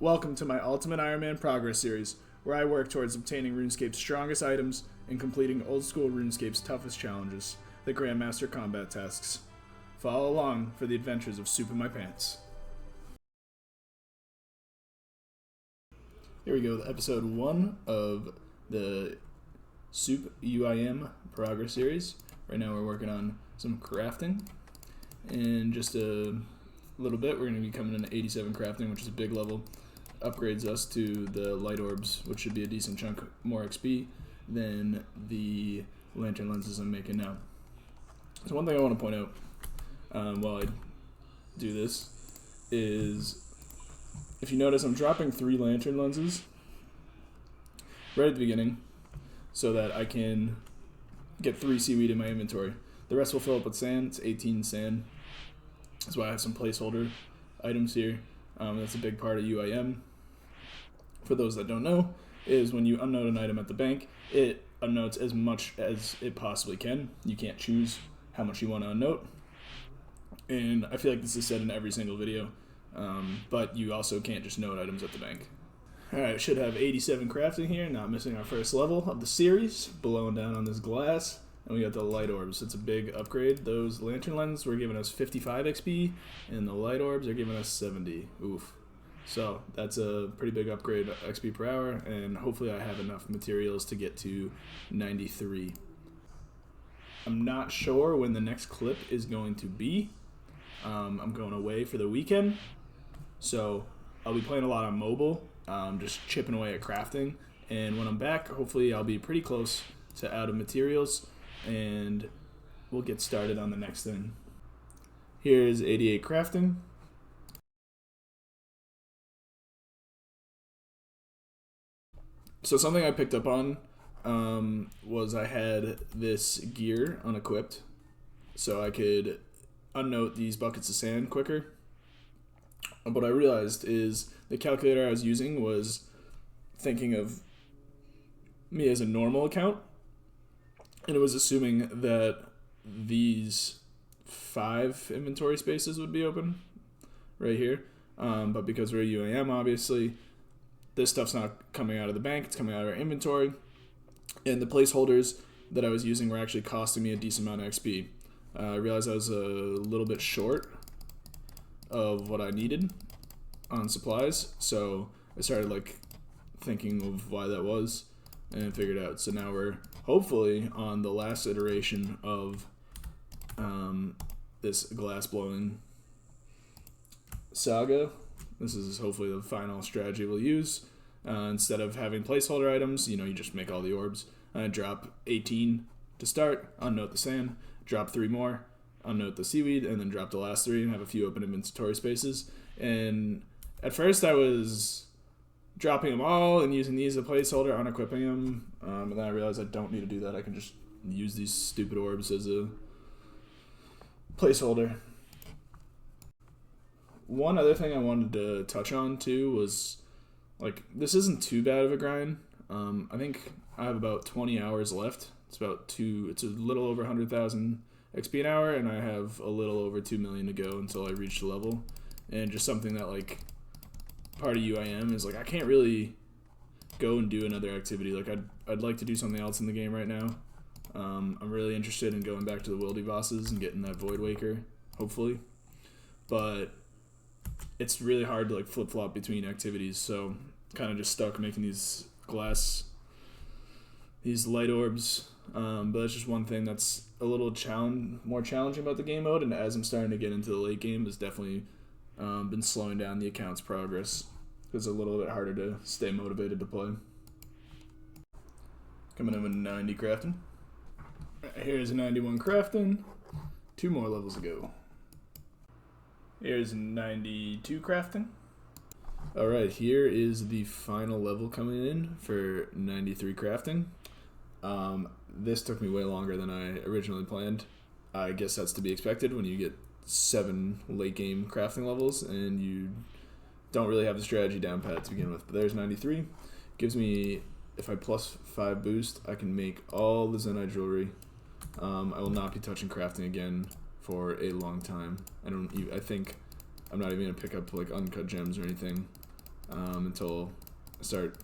Welcome to my Ultimate Iron Man Progress series, where I work towards obtaining RuneScape's strongest items and completing old school RuneScape's toughest challenges, the Grandmaster Combat Tasks. Follow along for the adventures of Soup in My Pants. Here we go, episode 1 of the Soup UIM Progress series. Right now we're working on some crafting, and just a little bit we're going to be coming into 87 crafting, which is a big level. Upgrades us to the light orbs, which should be a decent chunk more XP than the lantern lenses I'm making now. So one thing I want to point out while I do this is, if you notice, I'm dropping 3 lantern lenses right at the beginning so that I can get 3 seaweed in my inventory. The rest will fill up with sand. It's 18 sand. That's why I have some placeholder items here. That's a big part of UIM. For those that don't know, is when you unnote an item at the bank, it unnotes as much as it possibly can. You can't choose how much you want to unnote. And I feel like this is said in every single video, but you also can't just note items at the bank. Alright, should have 87 crafting here, not missing our first level of the series, blowing down on this glass. And we got the light orbs. It's a big upgrade. Those lantern lenses were giving us 55 XP, and the light orbs are giving us 70. Oof. So that's a pretty big upgrade, XP per hour, and hopefully I have enough materials to get to 93. I'm not sure when the next clip is going to be. I'm going away for the weekend, so I'll be playing a lot on mobile, just chipping away at crafting. And when I'm back, hopefully I'll be pretty close to out of materials, and we'll get started on the next thing. Here's 88 crafting. So something I picked up on was I had this gear unequipped, so I could unnote these buckets of sand quicker. What I realized is the calculator I was using was thinking of me as a normal account, and it was assuming that these 5 inventory spaces would be open right here. But because we're UIM, obviously, this stuff's not coming out of the bank, it's coming out of our inventory. And the placeholders that I was using were actually costing me a decent amount of XP. I realized I was a little bit short of what I needed on supplies, so I started thinking of why that was and figured out. So now we're hopefully on the last iteration of this glass blowing saga. This is hopefully the final strategy we'll use. Instead of having placeholder items, you just make all the orbs. Drop 18 to start, unnote the sand, drop 3 more, unnote the seaweed, and then drop the last 3 and have a few open inventory spaces. And at first I was dropping them all and using these as a placeholder, unequipping them, and then I realized I don't need to do that. I can just use these stupid orbs as a placeholder. One other thing I wanted to touch on too was, this isn't too bad of a grind. I think I have about 20 hours left. It's a little over 100,000 XP an hour, and I have a little over 2 million to go until I reach the level. And just something that part of UIM is I can't really go and do another activity. I'd like to do something else in the game right now. I'm really interested in going back to the Wildy Bosses and getting that Voidwaker, hopefully. But it's really hard to flip-flop between activities, so kind of just stuck making these light orbs. But that's just one thing that's a little more challenging about the game mode, and as I'm starting to get into the late game, has definitely been slowing down the account's progress. It's a little bit harder to stay motivated to play. Coming in with 90 crafting. Here's 91 crafting. 2 more levels to go. Here's 92 crafting. Alright, here is the final level coming in for 93 crafting. This took me way longer than I originally planned. I guess that's to be expected when you get 7 late game crafting levels and you don't really have the strategy down pat to begin with. But there's 93. Gives me, if I plus 5 boost, I can make all the Zenite jewelry. I will not be touching crafting again for a long time. I think I'm not even gonna pick up uncut gems or anything until I start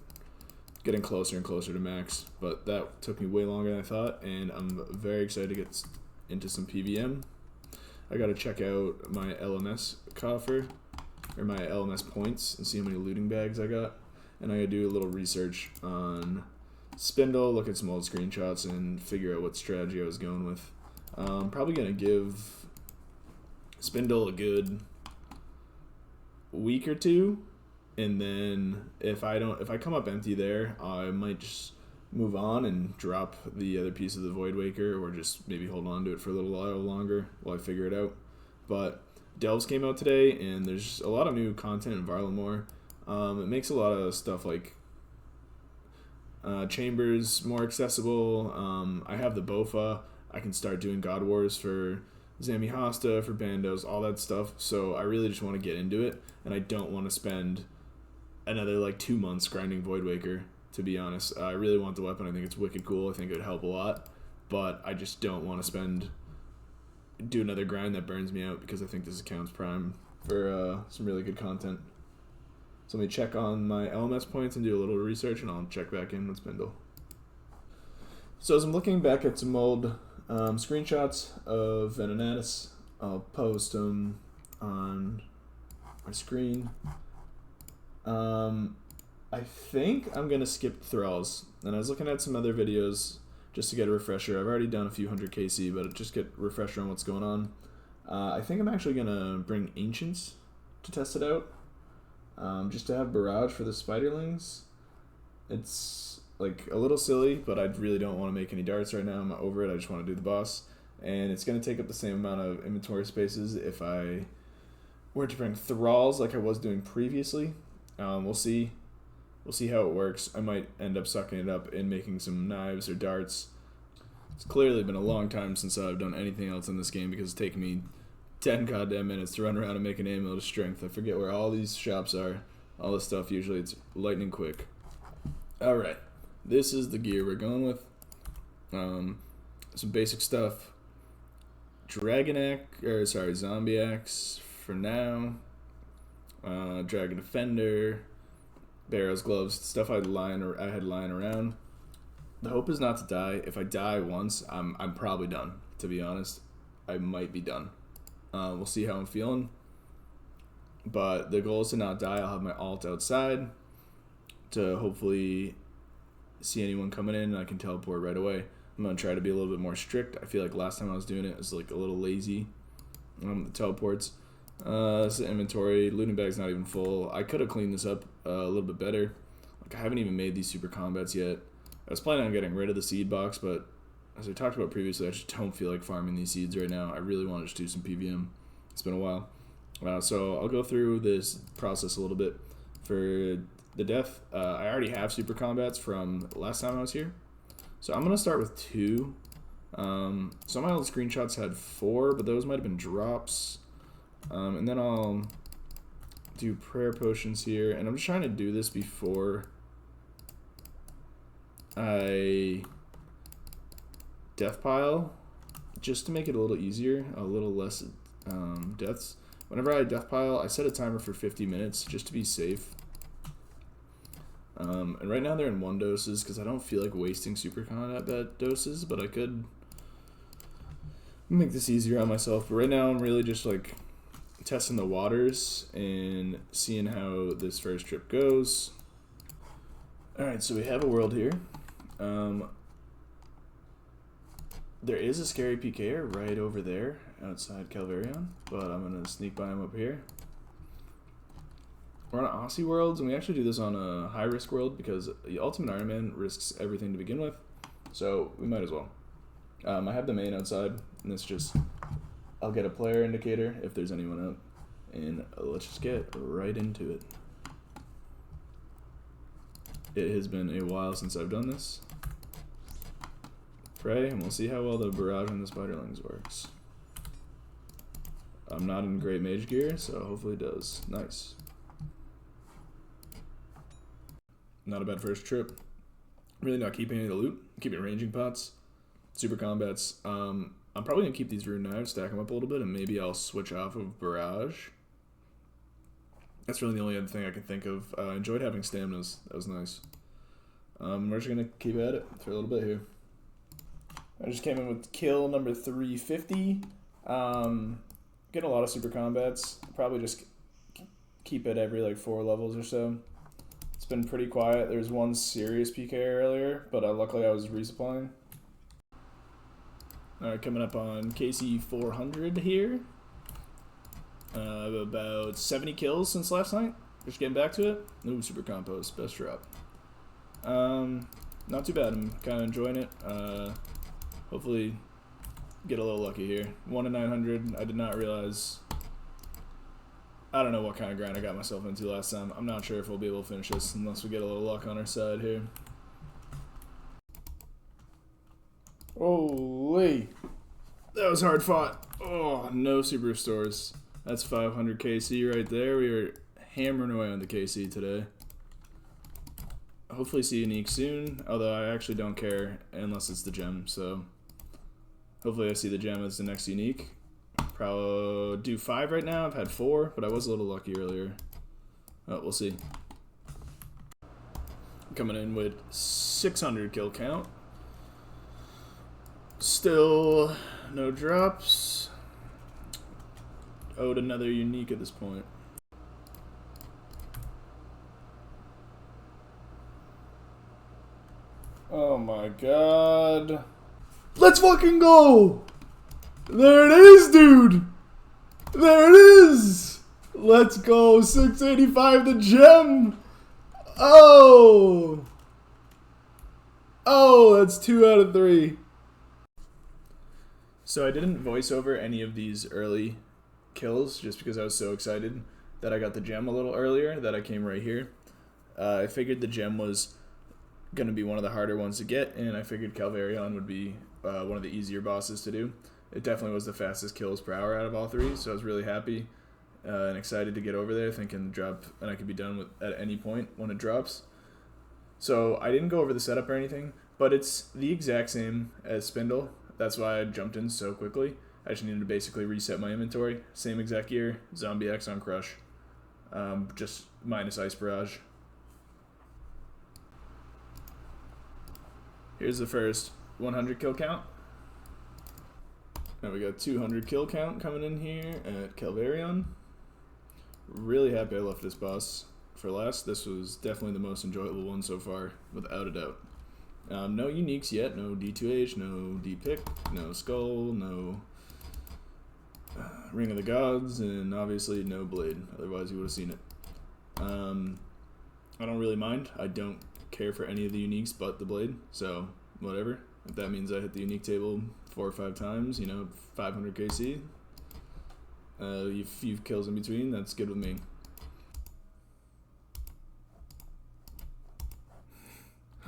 getting closer and closer to max. But that took me way longer than I thought, and I'm very excited to get into some PVM. I gotta check out my LMS coffer, or my LMS points, and see how many looting bags I got. And I gotta do a little research on Spindle, look at some old screenshots, and figure out what strategy I was going with. Probably gonna give Spindle a good week or two, and then if I come up empty there, I might just move on and drop the other piece of the Voidwaker, or just maybe hold on to it for a little while longer while I figure it out. But Delves came out today, and there's a lot of new content in Varlamore. It makes a lot of stuff like Chambers more accessible. I have the Bofa. I can start doing God Wars for Zami Hosta, for Bandos, all that stuff. So I really just want to get into it, and I don't want to spend another like 2 months grinding Voidwaker, to be honest. I really want the weapon. I think it's wicked cool. I think it would help a lot, but I just don't want to do another grind that burns me out, because I think this account's prime for some really good content. So let me check on my LMS points and do a little research, and I'll check back in with Spindle. So as I'm looking back at some old screenshots of Venenatus, I'll post them on my screen. I think I'm going to skip Thralls. And I was looking at some other videos just to get a refresher. I've already done a few hundred KC, but just get a refresher on what's going on. I think I'm actually going to bring Ancients to test it out. Just to have Barrage for the Spiderlings. It's like a little silly, but I really don't want to make any darts right now. I'm over it. I just want to do the boss. And it's going to take up the same amount of inventory spaces if I were to bring Thralls like I was doing previously. We'll see. We'll see how it works. I might end up sucking it up and making some knives or darts. It's clearly been a long time since I've done anything else in this game, because it's taken me 10 goddamn minutes to run around and make an amulet of strength. I forget where all these shops are. All this stuff, usually it's lightning quick. Alright, this is the gear we're going with. Some basic stuff. Zombie Axe for now. Dragon Defender. Barrels, gloves, stuff I had lying around. The hope is not to die. If I die once, I'm probably done, to be honest. I might be done. We'll see how I'm feeling. But the goal is to not die. I'll have my alt outside to hopefully see anyone coming in, and I can teleport right away. I'm going to try to be a little bit more strict. I feel like last time I was doing it, was like a little lazy. The teleports. This is inventory. Looting bag's not even full. I could have cleaned this up a little bit better. Like, I haven't even made these super combats yet. I was planning on getting rid of the seed box, but as I talked about previously, I just don't feel like farming these seeds right now. I really want to just do some PVM. It's been a while. So I'll go through this process a little bit. For the death, I already have super combats from last time I was here. So I'm going to start with 2. Some of my old screenshots had 4, but those might have been drops. And then I'll do prayer potions here. And I'm just trying to do this before I death pile, just to make it a little easier, a little less deaths. Whenever I death pile, I set a timer for 50 minutes just to be safe. And right now they're in 1 doses because I don't feel like wasting super combat doses, but I could make this easier on myself. But right now I'm really just like testing the waters and seeing how this first trip goes. Alright, so we have a world here. There is a scary PKer right over there outside Calvarion, but I'm going to sneak by him up here. We're on Aussie worlds, and we actually do this on a high-risk world because the Ultimate Iron Man risks everything to begin with, so we might as well. I have the main outside, and it's just, I'll get a player indicator if there's anyone out, and let's just get right into it. It has been a while since I've done this. Pray, and we'll see how well the Barrage and the Spiderlings works. I'm not in great mage gear, so hopefully it does. Nice. Not a bad first trip. Really not keeping any of the loot. Keeping ranging pots. Super combats. I'm probably going to keep these rune knives, stack them up a little bit, and maybe I'll switch off of Barrage. That's really the only other thing I can think of. I enjoyed having staminas. That was nice. We're just going to keep at it for a little bit here. I just came in with kill number 350. Getting a lot of super combats. Probably just keep it every like 4 levels or so. It's been pretty quiet. There was one serious PK earlier, but luckily I was resupplying. Alright, coming up on KC 400 here. About 70 kills since last night. Just getting back to it. Ooh, super compost. Best drop. Not too bad. I'm kind of enjoying it. Hopefully get a little lucky here. 1 in 900. I did not realize... I don't know what kind of grind I got myself into last time. I'm not sure if we'll be able to finish this unless we get a little luck on our side here. Holy! That was hard fought. Oh, no super restores. That's 500 KC right there. We are hammering away on the KC today. Hopefully see unique soon, although I actually don't care unless it's the gem, so hopefully I see the gem as the next unique. Probably do 5 right now. I've had 4, but I was a little lucky earlier. Oh, we'll see. Coming in with 600 kill count. Still no drops. Owed another unique at this point. Oh my god. Let's fucking go! There it is, dude! There it is! Let's go, 685 the gem! Oh! Oh, that's 2 out of 3. So I didn't voice over any of these early kills just because I was so excited that I got the gem a little earlier, that I came right here. I figured the gem was going to be one of the harder ones to get, and I figured Calvarion would be one of the easier bosses to do. It definitely was the fastest kills per hour out of all 3, so I was really happy and excited to get over there, thinking the drop, and I could be done with at any point when it drops. So I didn't go over the setup or anything, but it's the exact same as Spindle. That's why I jumped in so quickly. I just needed to basically reset my inventory. Same exact gear, Zombie X on Crush, just minus Ice Barrage. Here's the first 100 kill count. Now we got 200 kill count coming in here at Calvarion. Really happy I left this boss for last. This was definitely the most enjoyable one so far, without a doubt. No uniques yet, no D2H, no D-Pick, no Skull, no Ring of the Gods, and obviously no Blade, otherwise you would have seen it. I don't really mind. I don't care for any of the uniques but the Blade, so whatever. If that means I hit the unique table 4 or 5 times, you know, 500 KC, a few kills in between, that's good with me.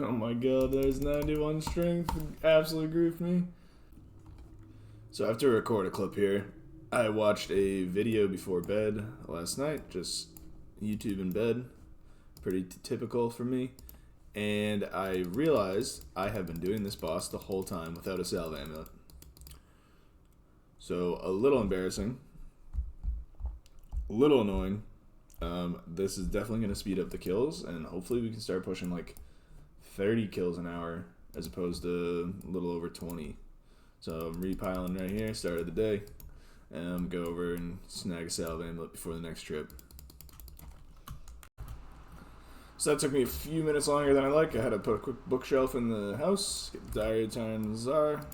Oh my god, there's 91 strength. Absolutely griefed me. So I have to record a clip here. I watched a video before bed last night, just YouTube in bed. Pretty typical for me. And I realized I have been doing this boss the whole time without a salve amulet. So a little embarrassing. A little annoying. This is definitely going to speed up the kills, and hopefully we can start pushing like 30 kills an hour as opposed to a little over 20. So I'm repiling right here, start of the day, and go over and snag a salve amulet before the next trip. So that took me a few minutes longer than I like. I had to put a quick bookshelf in the house, get the Diary of Tyron Czar,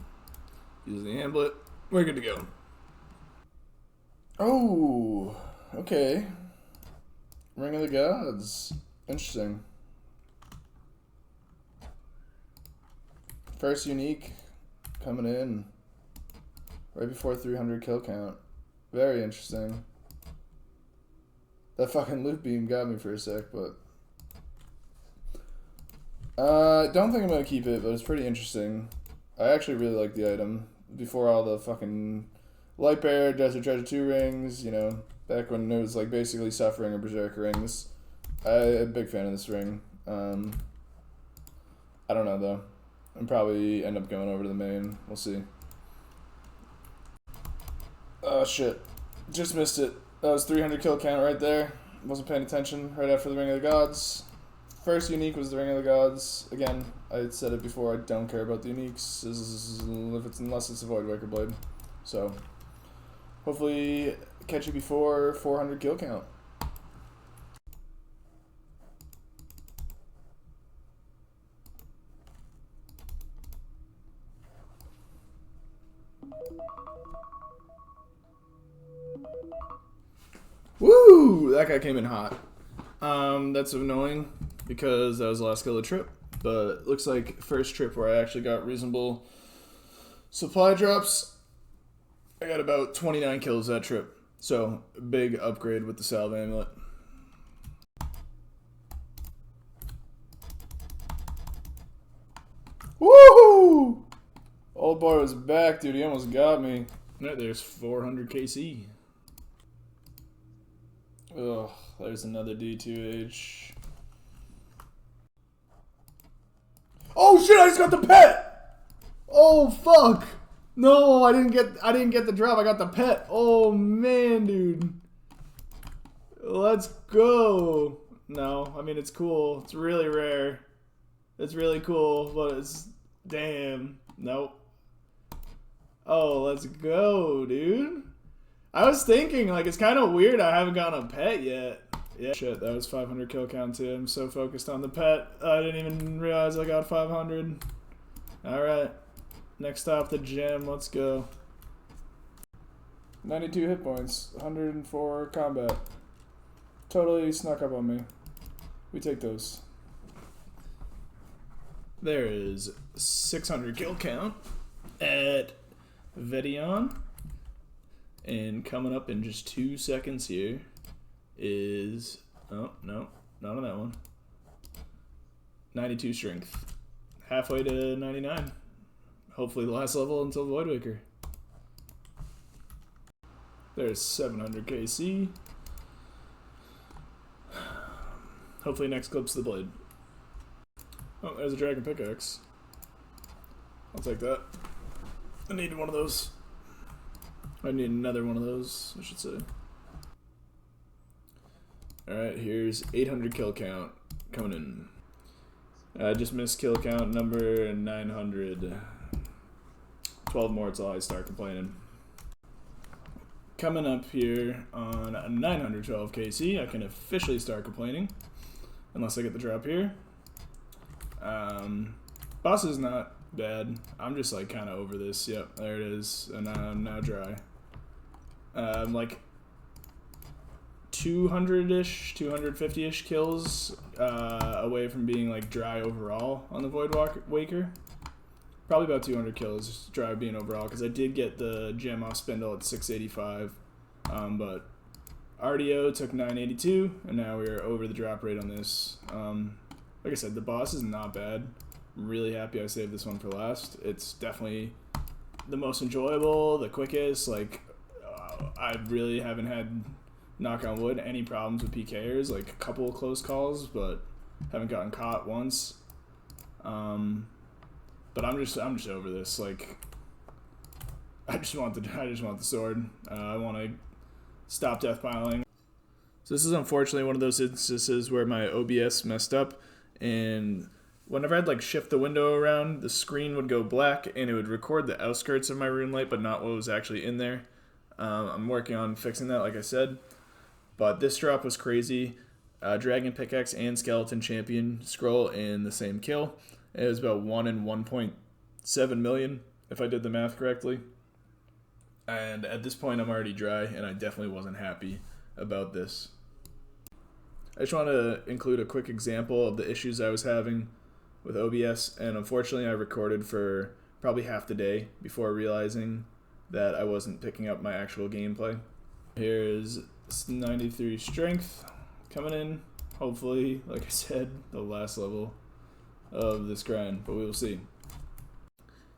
use the amulet. We're good to go. Oh, okay. Ring of the Gods. Interesting. First unique coming in right before 300 kill count. Very interesting. That fucking loop beam got me for a sec, but don't think I'm gonna keep it, but it's pretty interesting. I actually really like the item. Before all the fucking Light Bear, Desert Treasure 2 rings, you know, back when it was like basically Suffering or Berserker rings. I'm a big fan of this ring. I don't know though. I'll probably end up going over to the main. We'll see. Oh shit. Just missed it. That was 300 kill count right there. Wasn't paying attention right after the Ring of the Gods. First unique was the Ring of the Gods. Again, I said it before, I don't care about the uniques unless it's a Voidwaker blade. So, hopefully catch you before 400 kill count. Woo! That guy came in hot. That's annoying because that was the last kill of the trip. But looks like first trip where I actually got reasonable supply drops. I got about 29 kills that trip. So, big upgrade with the salve amulet. Woohoo! Old boy was back, dude. He almost got me. Right, there's 400 KC. Ugh, there's another D2H. Oh shit! I just got the pet. Oh fuck! No, I didn't get the drop. I got the pet. Oh man, dude. Let's go. No, I mean it's cool. It's really rare. It's really cool, but it's damn. Nope. Oh, let's go, dude. I was thinking, like, it's kind of weird I haven't gotten a pet yet. Yeah, shit, that was 500 kill count too. I'm so focused on the pet, I didn't even realize I got 500. Alright, next stop, the gem, let's go. 92 hit points, 104 combat. Totally snuck up on me. We take those. There is 600 kill count at Vedion. And coming up in just 2 seconds here is, oh, no, not on that one. 92 strength. Halfway to 99. Hopefully the last level until Voidwaker. There's 700 KC. Hopefully next clip's the blade. Oh, there's a dragon pickaxe. I'll take that. I need one of those. I need another one of those, I should say. Alright, here's 800 kill count coming in. I just missed kill count number 900. 12 more till I start complaining. Coming up here on 912 KC, I can officially start complaining. Unless I get the drop here. Boss is not bad. I'm just like kind of over this. Yep, there it is. And I'm now dry. Like 200-ish, 250-ish kills away from being like dry overall on the Voidwaker. Probably about 200 kills dry being overall because I did get the gem off Spindle at 685. But RDO took 982 and now we're over the drop rate on this. Like I said, the boss is not bad. I'm really happy I saved this one for last. It's definitely the most enjoyable, the quickest. Like, I really haven't had, knock on wood, any problems with PKers. Like a couple of close calls, but haven't gotten caught once. But I'm just over this. Like, I just want the sword. I want to stop death piling. So this is unfortunately one of those instances where my OBS messed up, and whenever I'd like shift the window around, the screen would go black and it would record the outskirts of my rune light, but not what was actually in there. I'm working on fixing that, like I said. But this drop was crazy. Dragon Pickaxe and Skeleton Champion scroll in the same kill. It was about 1 in 1.7 million, if I did the math correctly. And at this point, I'm already dry, and I definitely wasn't happy about this. I just want to include a quick example of the issues I was having with OBS, and unfortunately I recorded for probably half the day before realizing that I wasn't picking up my actual gameplay. Here's 93 strength coming in, hopefully, like I said, the last level of this grind, but we will see.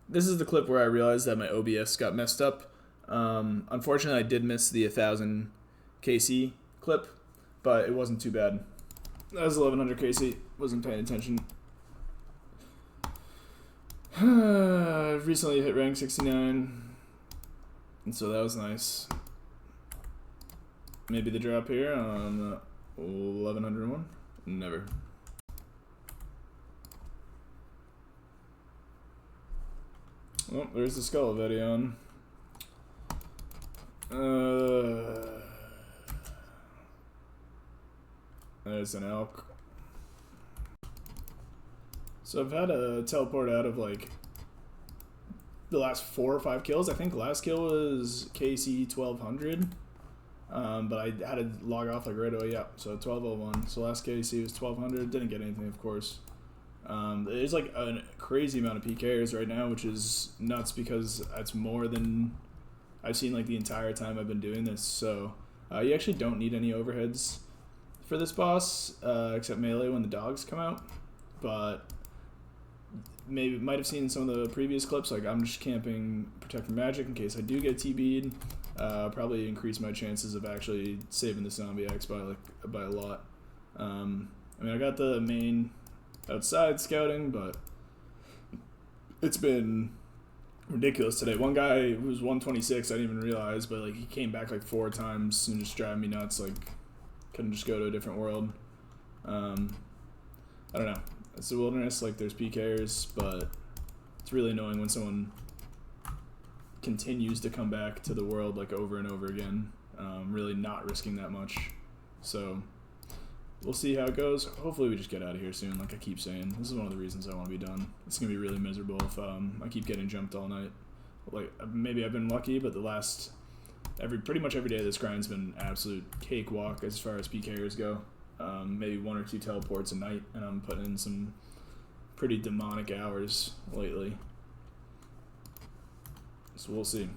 This is the clip where I realized that my OBS got messed up. Unfortunately I did miss the 1000 KC clip, but it wasn't too bad. That was 1100 KC, wasn't paying attention. Recently hit rank 69, and so that was nice. Maybe the drop here on 1101? Never. Oh, there's the skull of Edion. There's an elk. So I've had a teleport out of like the last 4 or 5 kills. I think last kill was KC 1200. But I had to log off like right away. Yeah, so 1201. So last KC was 1200. Didn't get anything, of course. There's like a crazy amount of PKers right now, which is nuts because it's more than I've seen like the entire time I've been doing this. So you actually don't need any overheads for this boss, except melee when the dogs come out. But maybe might have seen some of the previous clips. Like I'm just camping Protect from Magic in case I do get TB'd. Probably increase my chances of actually saving the zombie X by a lot. I mean, I got the main outside scouting, but it's been ridiculous today. One guy who was 126, I didn't even realize, but like he came back like 4 times and just driving me nuts. Like couldn't just go to a different world. I don't know. It's the wilderness. Like there's PKers, but it's really annoying when someone continues to come back to the world like over and over again, really not risking that much. So we'll see how it goes. Hopefully we just get out of here soon. Like I keep saying, this is one of the reasons I want to be done. It's gonna be really miserable if I keep getting jumped all night. Like maybe I've been lucky, but the last pretty much every day of this grind's been absolute cakewalk as far as PKers go. Maybe 1 or 2 teleports a night, and I'm putting in some pretty demonic hours lately. So we'll see.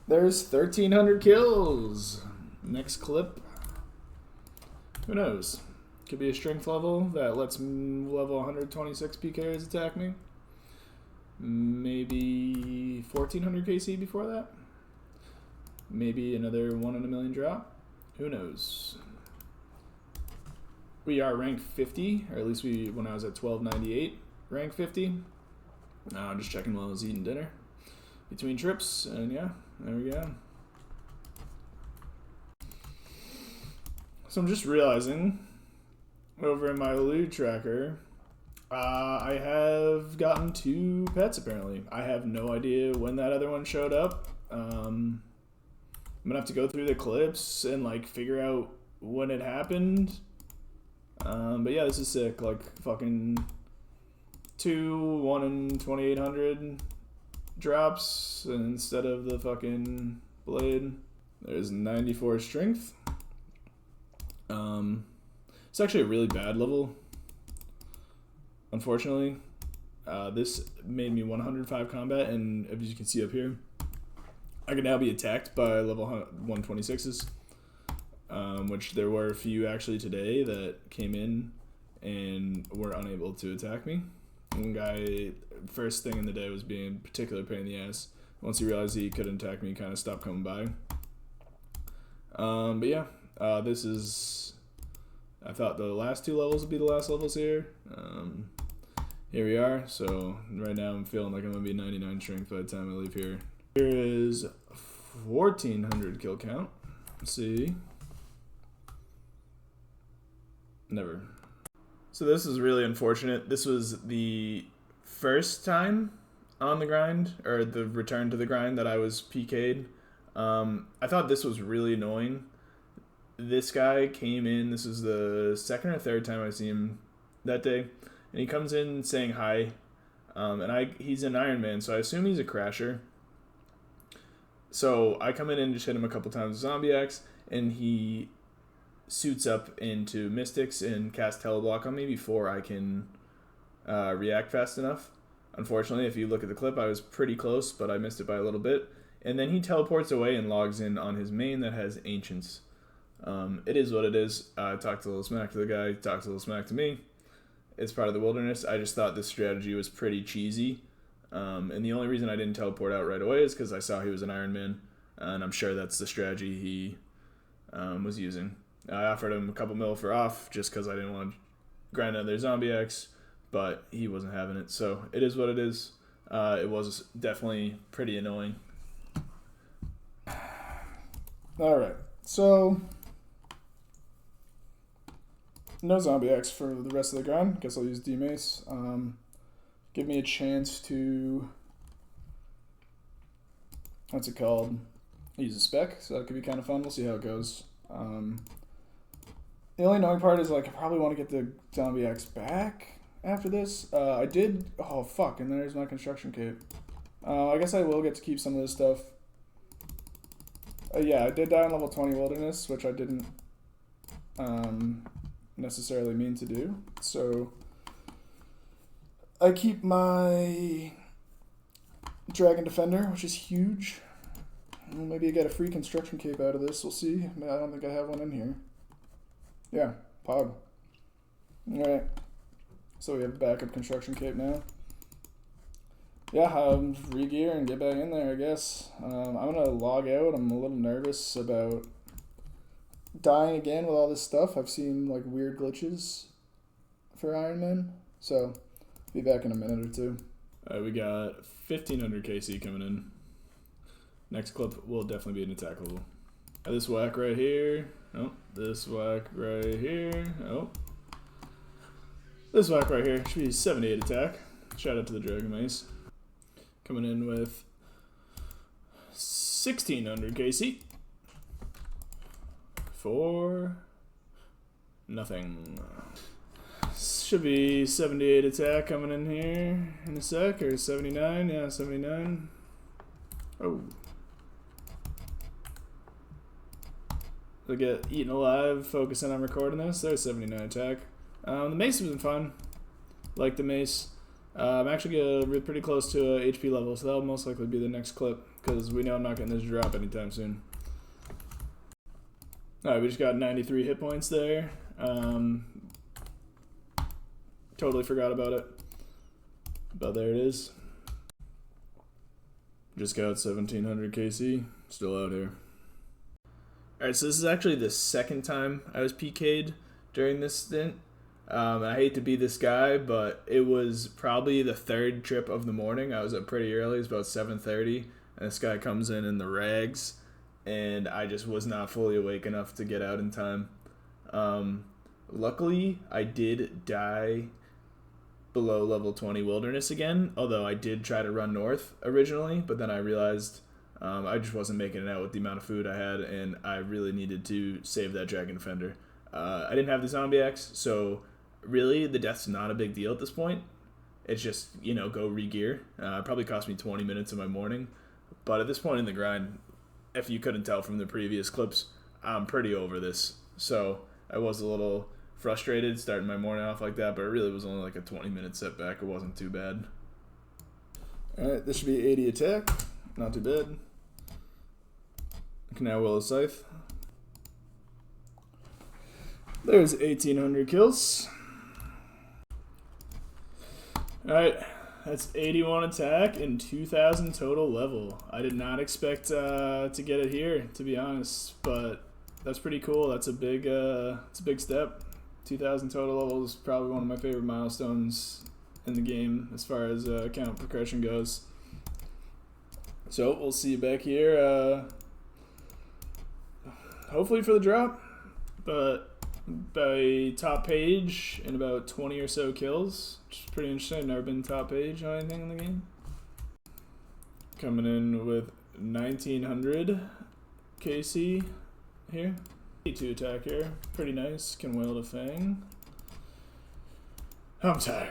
There's 1,300 kills. Next clip. Who knows? Could be a strength level that lets level 126 PKers attack me. Maybe 1,400 KC before that. Maybe another 1 in a million drop. Who knows? We are ranked 50, or at least when I was at 1298, ranked 50. Now I'm just checking while I was eating dinner between trips, and yeah, there we go. So I'm just realizing over in my loot tracker, I have gotten 2 pets apparently. I have no idea when that other one showed up. I'm gonna have to go through the clips and like figure out when it happened. But yeah, this is sick. Like fucking 2 1 in 2,800 drops instead of the fucking blade. There's 94 strength. It's actually a really bad level. Unfortunately, this made me 105 combat, and as you can see up here, I can now be attacked by level 126s, which there were a few actually today that came in and were unable to attack me. One guy, first thing in the day, was being a particular pain in the ass. Once he realized he couldn't attack me, he kind of stopped coming by. But yeah, this is... I thought the last 2 levels would be the last levels here. Here we are. So right now I'm feeling like I'm going to be 99 strength by the time I leave here. Here is 1,400 kill count. Let's see. Never. So this is really unfortunate. This was the first time on the grind, or the return to the grind, that I was PK'd. I thought this was really annoying. This guy came in, this is the 2nd or 3rd time I see him that day, and he comes in saying hi, and he's an Iron Man, so I assume he's a crasher. So I come in and just hit him a couple times with Zombie X, and he suits up into Mystics and casts Teleblock on me before I can react fast enough. Unfortunately, if you look at the clip, I was pretty close, but I missed it by a little bit. And then he teleports away and logs in on his main that has Ancients. It is what it is. I talked a little smack to the guy, he talked a little smack to me. It's part of the wilderness. I just thought this strategy was pretty cheesy. And the only reason I didn't teleport out right away is because I saw he was an Iron Man, and I'm sure that's the strategy he was using. I offered him a couple mil for off just because I didn't want to grind another Zombie X, but he wasn't having it. So it is what it is. It was definitely pretty annoying. Alright, so no zombie X for the rest of the grind. Guess I'll use D-Mace. Give me a chance to, what's it called? Use a spec, so that could be kind of fun. We'll see how it goes. The only annoying part is like I probably want to get the zombie X back after this. I did, oh fuck, and there's my construction cape. I guess I will get to keep some of this stuff. Yeah, I did die on level 20 wilderness, which I didn't necessarily mean to do. So I keep my Dragon Defender, which is huge. Maybe I get a free construction cape out of this. We'll see. I don't think I have one in here. Yeah, Pog. Alright. So we have a backup construction cape now. Yeah, re-gear and get back in there, I guess. I'm going to log out. I'm a little nervous about dying again with all this stuff. I've seen like weird glitches for Iron Man. So, be back in a minute or two. Alright, we got 1500 KC coming in. Next clip will definitely be an attack level. This whack right here. Oh, this whack right here. Oh. This whack right here should be 78 attack. Shout out to the Dragon Mace. Coming in with 1600 KC. For nothing. Should be 78 attack coming in here in a sec, or 79. Yeah, 79. Oh. They'll get eaten alive, focusing on recording this. There's 79 attack. The mace has been fun. Like the mace. I'm actually pretty close to HP level, so that'll most likely be the next clip, because we know I'm not getting this drop anytime soon. Alright, we just got 93 hit points there. Totally forgot about it. But there it is. Just got 1700 KC. Still out here. Alright, so this is actually the second time I was PK'd during this stint. I hate to be this guy, but it was probably the third trip of the morning. I was up pretty early. It was about 7:30, and this guy comes in the rags, and I just was not fully awake enough to get out in time. Luckily, I did die below level 20 wilderness again, although I did try to run north originally, but then I realized I just wasn't making it out with the amount of food I had, and I really needed to save that Dragon Defender. I didn't have the Zombie X, so really the death's not a big deal at this point. It's just, you know, go re-gear. It probably cost me 20 minutes of my morning, but at this point in the grind, if you couldn't tell from the previous clips, I'm pretty over this. So I was a little frustrated starting my morning off like that, but it really was only like a 20-minute setback. It wasn't too bad. Alright, this should be 80 attack. Not too bad. I can now will a scythe. There's 1800 kills. Alright, that's 81 attack and 2000 total level. I did not expect to get it here, to be honest, but that's pretty cool. That's a big step. 2000 total level is probably one of my favorite milestones in the game as far as count progression goes. So we'll see you back here, hopefully for the drop, but by top page in about 20 or so kills, which is pretty interesting. I've never been top page on anything in the game. Coming in with 1900 KC here. 82 attack here. Pretty nice. Can wield a fang. I'm tired.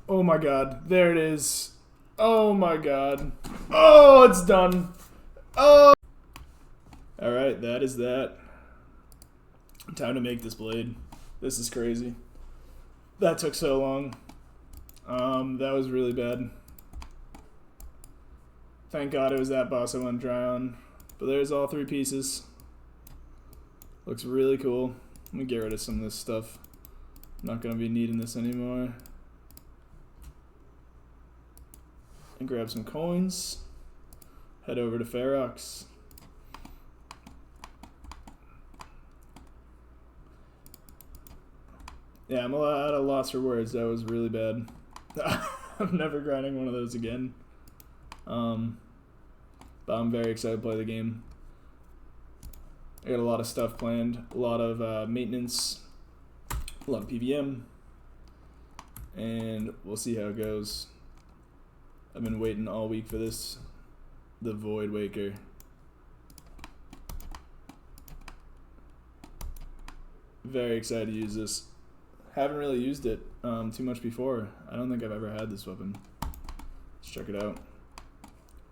Oh my god. There it is. Oh my god. Oh, it's done. Oh. Alright, that is that. Time to make this blade. This is crazy. That took so long. That was really bad. Thank God it was that boss I went dry on. But there's all three pieces. Looks really cool. Let me get rid of some of this stuff. I'm not going to be needing this anymore. And grab some coins. Head over to Ferox. Yeah, I'm at a loss for words. That was really bad. I'm never grinding one of those again. But I'm very excited to play the game. I got a lot of stuff planned, a lot of maintenance, a lot of PVM, and we'll see how it goes. I've been waiting all week for this, the Voidwaker. Very excited to use this. Haven't really used it too much before. I don't think I've ever had this weapon. Let's check it out.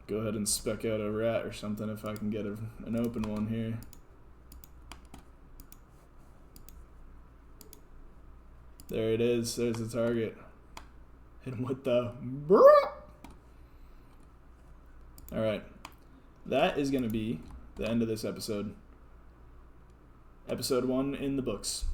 Go ahead and spec out a rat or something if I can get an open one here. There it is. There's the target. Hit him with the Alright. That is going to be the end of this episode. Episode 1 in the books.